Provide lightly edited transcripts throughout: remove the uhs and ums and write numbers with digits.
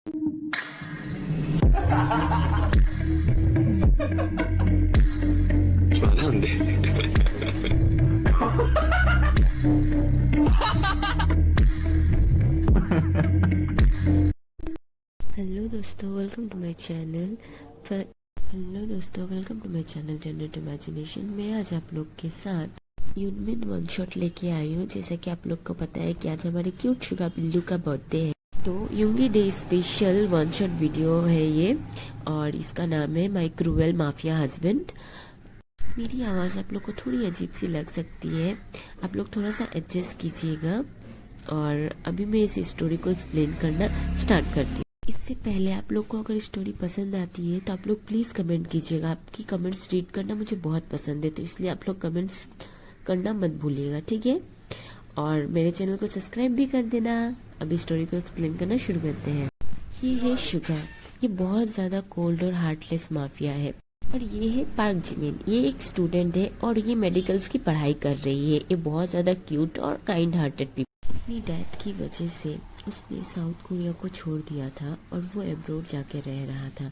なんでहेलो दोस्तों, welcome to my channel. Generate imagination में आज आप लोग के साथ यूनमिन वन शॉट लेके आई हूँ। जैसा कि आप लोग को पता है कि आज हमारे क्यूट शुगा बिल्लू का बर्थडे है, तो Yoongi day special one shot video है ये, और इसका नाम है माय क्रूएल माफिया हस्बैंड। मेरी आवाज़ आप लोग को थोड़ी अजीब सी लग सकती है, आप लोग थोड़ा सा एडजस्ट कीजिएगा। और अभी मैं इस स्टोरी को एक्सप्लेन करना स्टार्ट करती हूँ। इससे पहले आप लोग को अगर स्टोरी पसंद आती है तो आप लोग प्लीज़ कमेंट कीजिएगा। आपकी कमेंट्स रीड करना मुझे बहुत पसंद है, तो इसलिए आप लोग कमेंट्स करना मत भूलिएगा, ठीक है। और मेरे चैनल को सब्सक्राइब भी कर देना। अभी स्टोरी को एक्सप्लेन करना शुरू करते हैं। ये है शुगा। ये बहुत ज़्यादा कोल्ड और हार्टलेस माफिया है। और ये है पार्क जिमिन। ये एक स्टूडेंट है और ये मेडिकल्स की पढ़ाई कर रही है। ये बहुत ज़्यादा क्यूट और काइंड हार्टेड पीपल। अपनी डैड की वजह से उसने साउथ कोरिया को छोड़ दिया था और वो एब्रोड जाके रह रहा था,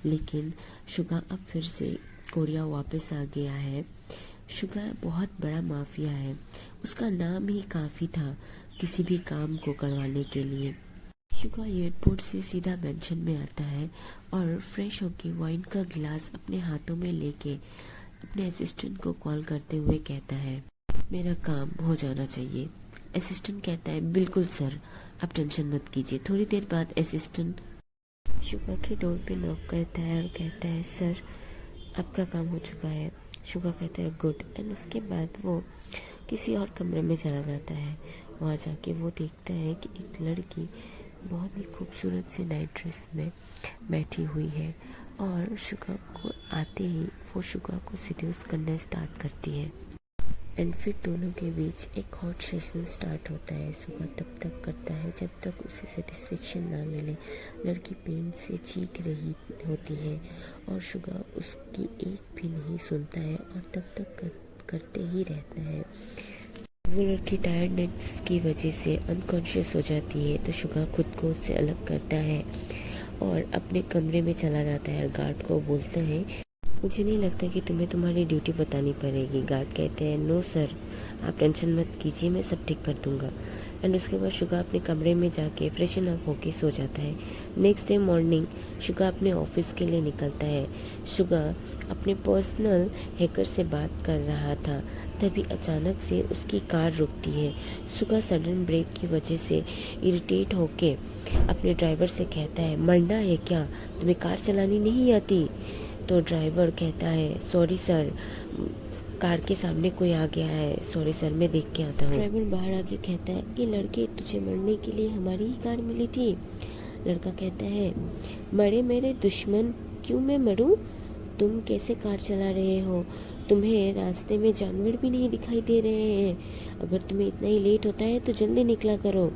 लेकिन शुगा अब फिर से कोरिया वापस आ गया है। शुगा बहुत बड़ा माफिया है, उसका नाम ही काफ़ी था किसी भी काम को करवाने के लिए। शुगा एयरपोर्ट से सीधा मेंशन में आता है और फ्रेश होके वाइन का गिलास अपने हाथों में लेके अपने असिस्टेंट को कॉल करते हुए कहता है, मेरा काम हो जाना चाहिए। असिस्टेंट कहता है, बिल्कुल सर, आप टेंशन मत कीजिए। थोड़ी देर बाद असिस्टेंट शुगा के डोर पे नॉक करता है और कहता है, सर आपका काम हो चुका है। शुगा कहता है, गुड। एंड उसके बाद वो किसी और कमरे में चला जाता है। वहाँ जाके वो देखता है कि एक लड़की बहुत ही खूबसूरत सी नाइट ड्रेस में बैठी हुई है और शुगा को आते ही वो शुगा को सीड्यूस करना स्टार्ट करती है। एंड फिर दोनों के बीच एक हॉट सेशन स्टार्ट होता है। शुगा तब तक करता है जब तक उसे सेटिस्फेक्शन ना मिले। लड़की पेन से चीख रही होती है और शुगा उसकी एक भी नहीं सुनता है और तब तक करते ही रहता है। वो लड़की टायर्डनेस की वजह से अनकॉन्शियस हो जाती है, तो शुगा खुद को उससे अलग करता है और अपने कमरे में चला जाता है और गार्ड को बोलता है, मुझे नहीं लगता कि तुम्हें तुम्हारी ड्यूटी बतानी पड़ेगी। गार्ड कहते हैं, नो सर, आप टेंशन मत कीजिए, मैं सब ठीक कर दूंगा। एंड उसके बाद शुगा अपने कमरे में जाके फ्रेशन अप होके सो जाता है। नेक्स्ट डे मॉर्निंग शुगा अपने ऑफिस के लिए निकलता है। शुगा अपने पर्सनल हैकर से बात कर रहा था, तभी अचानक से उसकी कार रुकती है। शुगा सडन ब्रेक की वजह से इरिटेट होके अपने ड्राइवर से कहता है, मरना है क्या, तुम्हें कार चलानी नहीं आती? तो ड्राइवर कहता है, सॉरी सर, कार के सामने कोई आ गया है, सॉरी सर, मैं देख के आता हूँ। ड्राइवर बाहर आके कहता है, ये लड़के तुझे मरने के लिए हमारी ही कार मिली थी। लड़का कहता है, मरे मेरे दुश्मन, क्यों मैं मरूं? तुम कैसे कार चला रहे हो? तुम्हें रास्ते में जानवर भी नहीं दिखाई दे रहे हैं। अगर तुम्हें इतना ही लेट होता है तो जल्दी निकला करो।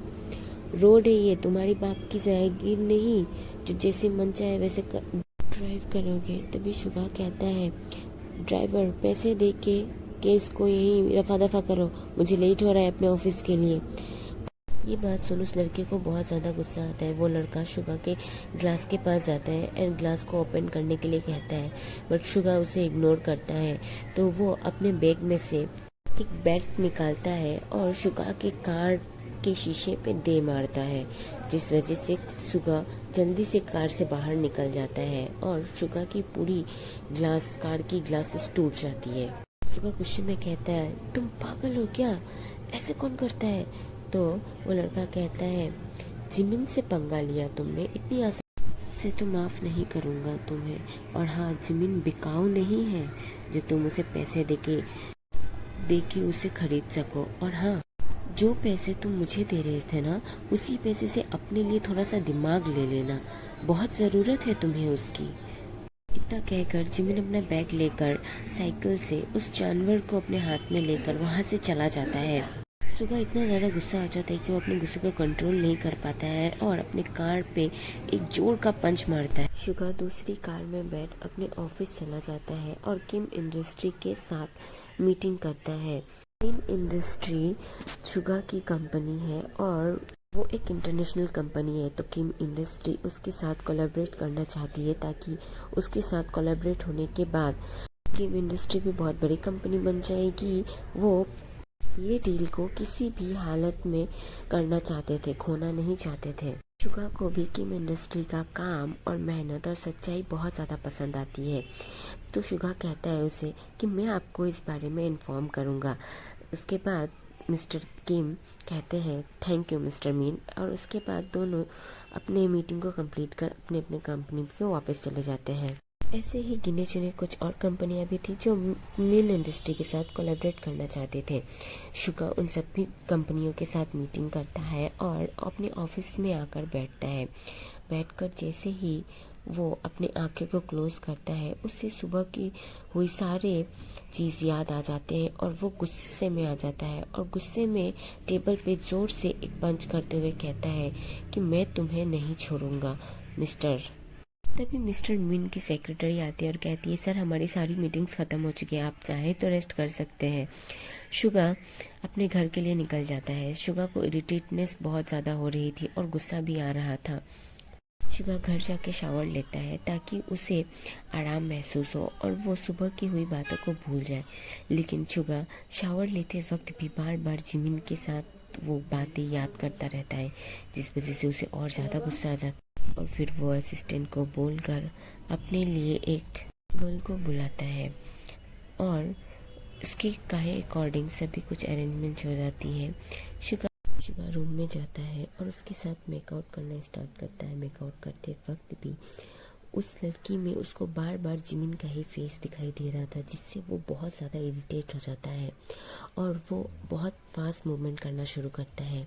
रोड है ये, तुम्हारी बाप की जागीर नहीं, जो जैसे मन चाहे वैसे ड्राइव करोगे। तभी शुगा कहता है, ड्राइवर पैसे दे के केस को यहीं रफा दफा करो, मुझे लेट हो रहा है अपने ऑफिस के लिए। ये बात सुन उस लड़के को बहुत ज़्यादा गुस्सा आता है। वो लड़का शुगा के ग्लास के पास जाता है एंड ग्लास को ओपन करने के लिए कहता है, बट शुगा उसे इग्नोर करता है। तो वो अपने बैग में से एक बैट निकालता है और शुगा के कार के शीशे पे दे मारता है, जिस वजह से शुगा जल्दी से कार से बाहर निकल जाता है और शुगा की पूरी कार की ग्लासेस टूट जाती है। शुगा गुस्से में कहता है, तुम पागल हो क्या, ऐसे कौन करता है? तो वो लड़का कहता है, जिमिन से पंगा लिया तुमने, इतनी आसानी से तो माफ नहीं करूँगा तुम्हें। और हाँ, जिमिन बिकाऊ नहीं है जो तुम उसे पैसे देके उसे खरीद सको। और हाँ, जो पैसे तुम मुझे दे रहे थे ना, उसी पैसे से अपने लिए थोड़ा सा दिमाग ले लेना, बहुत ज़रूरत है तुम्हें उसकी। इतना कहकर जिमिन अपना बैग लेकर साइकिल से उस जानवर को अपने हाथ में लेकर वहाँ से चला जाता है। शुगा इतना ज़्यादा गुस्सा आ जाता है कि वो अपने गुस्से को कंट्रोल नहीं कर पाता है और अपने कार पे एक जोर का पंच मारता है। शुगा दूसरी कार में बैठ अपने ऑफिस चला जाता है और किम इंडस्ट्री के साथ मीटिंग करता है। किम इंडस्ट्री शुगा की कंपनी है और वो एक इंटरनेशनल कंपनी है, तो किम इंडस्ट्री उसके साथ कोलैबोरेट करना चाहती है, ताकि उसके साथ कोलैबोरेट होने के बाद किम इंडस्ट्री भी बहुत बड़ी कंपनी बन जाएगी। वो ये डील को किसी भी हालत में करना चाहते थे, खोना नहीं चाहते थे। शुगा को भी किम इंडस्ट्री का काम और मेहनत और सच्चाई बहुत ज़्यादा पसंद आती है। तो शुगा कहता है उसे कि मैं आपको इस बारे में इन्फॉर्म करूँगा। उसके बाद मिस्टर किम कहते हैं थैंक यू मिस्टर मीन, और उसके बाद दोनों अपने मीटिंग को कंप्लीट कर अपने अपने कंपनी को वापस चले जाते हैं। ऐसे ही गिने चुने कुछ और कंपनियां भी थी जो मीन इंडस्ट्री के साथ कोलैबोरेट करना चाहते थे। शुगा उन सभी कंपनियों के साथ मीटिंग करता है और अपने ऑफिस में आकर बैठता है। बैठकर जैसे ही वो अपने आंखें को क्लोज करता है, उससे सुबह की हुई सारे चीज़ याद आ जाते हैं और वो गुस्से में आ जाता है और गुस्से में टेबल पे जोर से एक पंच करते हुए कहता है कि मैं तुम्हें नहीं छोड़ूंगा मिस्टर। तभी मिस्टर मीन की सेक्रेटरी आती है और कहती है सर हमारी सारी मीटिंग्स ख़त्म हो चुकी हैं, आप चाहे तो रेस्ट कर सकते हैं। शुगा अपने घर के लिए निकल जाता है। शुगा को इरिटेटनेस बहुत ज़्यादा हो रही थी और गुस्सा भी आ रहा था। शुगा घर जाके शावर लेता है ताकि उसे आराम महसूस हो और वो सुबह की हुई बातों को भूल जाए। लेकिन शुगा शावर लेते वक्त भी बार बार जिमिन के साथ वो बातें याद करता रहता है, जिस वजह से उसे और ज़्यादा गुस्सा आ जाता है। और फिर वो असिस्टेंट को बोलकर अपने लिए एक गर्ल को बुलाता है और उसके कहे अकॉर्डिंग सभी कुछ अरेंजमेंट हो जाती है। शुगा रूम में जाता है और उसके साथ मेकआउट करना स्टार्ट करता है। मेकआउट करते वक्त भी उस लड़की में उसको बार बार जिमिन का ही फेस दिखाई दे रहा था, जिससे वो बहुत ज़्यादा इरिटेट हो जाता है और वो बहुत फास्ट मूवमेंट करना शुरू करता है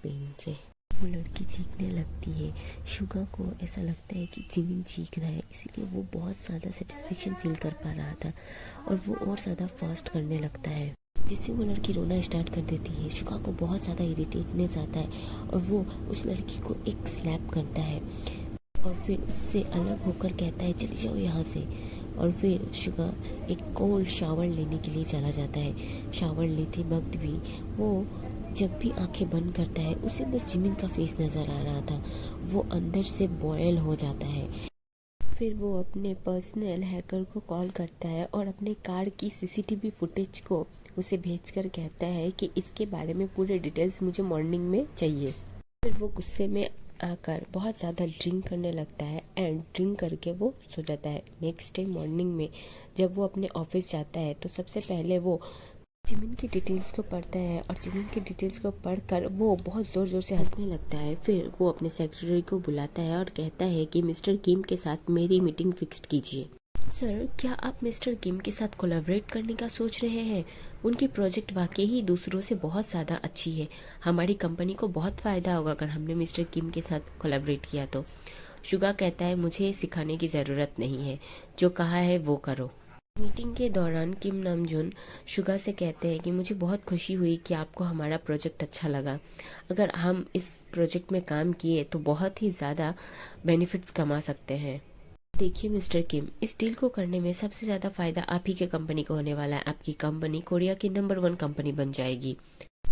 पेन से। वो लड़की चीखने लगती है। शुगा को ऐसा लगता है कि जिमिन चीख रहा है, इसीलिए वो बहुत ज़्यादा सेटिस्फेक्शन फील कर पा रहा था और वो और ज़्यादा फास्ट करने लगता है, जिससे वो लड़की रोना स्टार्ट कर देती है। शुगा को बहुत ज़्यादा इरिटेटनेस आता है और वो उस लड़की को एक स्लैप करता है और फिर उससे अलग होकर कहता है चली जाओ यहाँ से। और फिर शुगा एक कोल्ड शावर लेने के लिए चला जाता है। शावर लेते वक्त भी वो जब भी आंखें बंद करता है उसे बस जिमिन का फेस नज़र आ रहा था। वो अंदर से बॉयल हो जाता है। फिर वो अपने पर्सनल हैकर को कॉल करता है और अपने कार की सीसीटीवी फुटेज को उसे भेजकर कहता है कि इसके बारे में पूरे डिटेल्स मुझे मॉर्निंग में चाहिए। फिर वो गुस्से में आकर बहुत ज़्यादा ड्रिंक करने लगता है एंड ड्रिंक करके वो सो जाता है। नेक्स्ट डे मॉर्निंग में जब वो अपने ऑफिस जाता है तो सबसे पहले वो जिमिन की डिटेल्स को पढ़ता है और जिमिन की डिटेल्स को पढ़कर वो बहुत ज़ोर ज़ोर से हंसने लगता है। फिर वो अपने सेक्रेटरी को बुलाता है और कहता है कि मिस्टर किम के साथ मेरी मीटिंग फिक्स्ड कीजिए। सर क्या आप मिस्टर किम के साथ कोलैबोरेट करने का सोच रहे हैं? उनकी प्रोजेक्ट वाकई ही दूसरों से बहुत ज़्यादा अच्छी है। हमारी कंपनी को बहुत फ़ायदा होगा अगर हमने मिस्टर किम के साथ कोलैबोरेट किया तो। शुगा कहता है मुझे सिखाने की ज़रूरत नहीं है, जो कहा है वो करो। मीटिंग के दौरान किम नामजुन शुगा से कहते हैं कि मुझे बहुत खुशी हुई कि आपको हमारा प्रोजेक्ट अच्छा लगा। अगर हम इस प्रोजेक्ट में काम किए तो बहुत ही ज़्यादा बेनिफिट्स कमा सकते हैं। देखिए मिस्टर किम, इस डील को करने में सबसे ज़्यादा फ़ायदा आप ही के कंपनी को होने वाला है। आपकी कंपनी कोरिया की नंबर 1 कंपनी बन जाएगी।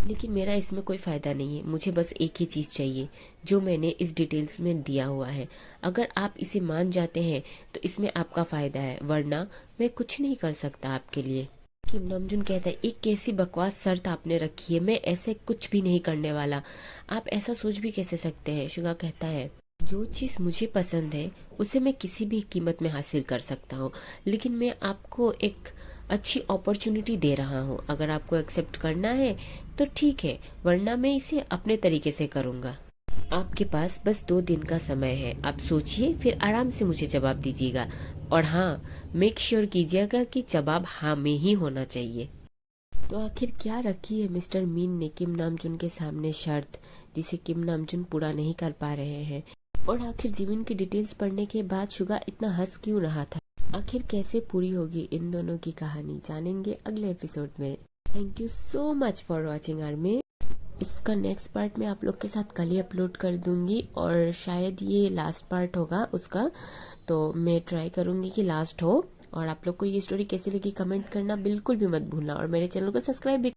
लेकिन मेरा इसमें कोई फ़ायदा नहीं है। मुझे बस एक ही चीज़ चाहिए जो मैंने इस डिटेल्स में दिया हुआ है। अगर आप इसे मान जाते हैं तो इसमें आपका फ़ायदा है, वरना मैं कुछ नहीं कर सकता आपके लिए। किम नामजुन कहता है एक कैसी बकवास शर्त आपने रखी है, मैं ऐसे कुछ भी नहीं करने वाला। आप ऐसा सोच भी कैसे सकते हैं? शुगा कहता है जो चीज़ मुझे पसंद है उसे मैं किसी भी कीमत में हासिल कर सकता हूँ, लेकिन मैं आपको एक अच्छी अपॉर्चुनिटी दे रहा हूँ। अगर आपको एक्सेप्ट करना है तो ठीक है, वरना मैं इसे अपने तरीके से करूँगा। आपके पास बस 2 दिन का समय है, आप सोचिए फिर आराम से मुझे जवाब दीजिएगा। और हाँ, मेक श्योर कीजिएगा कि जवाब हाँ में ही होना चाहिए। तो आखिर क्या रखी है मिस्टर मीन ने किम नामजुन के सामने शर्त, जिसे किम नामजुन पूरा नहीं कर पा रहे हैं? और आखिर जिमिन की डिटेल्स पढ़ने के बाद शुगा इतना हंस क्यों रहा था? आखिर कैसे पूरी होगी इन दोनों की कहानी, जानेंगे अगले एपिसोड में। Thank you so much for watching army. इसका नेक्स्ट पार्ट मैं आप लोग के साथ कल ही अपलोड कर दूंगी और शायद ये लास्ट पार्ट होगा उसका, तो मैं ट्राई करूंगी कि लास्ट हो। और आप लोग को ये स्टोरी कैसी लगी कमेंट करना बिल्कुल भी मत भूलना और मेरे चैनल को सब्सक्राइब भी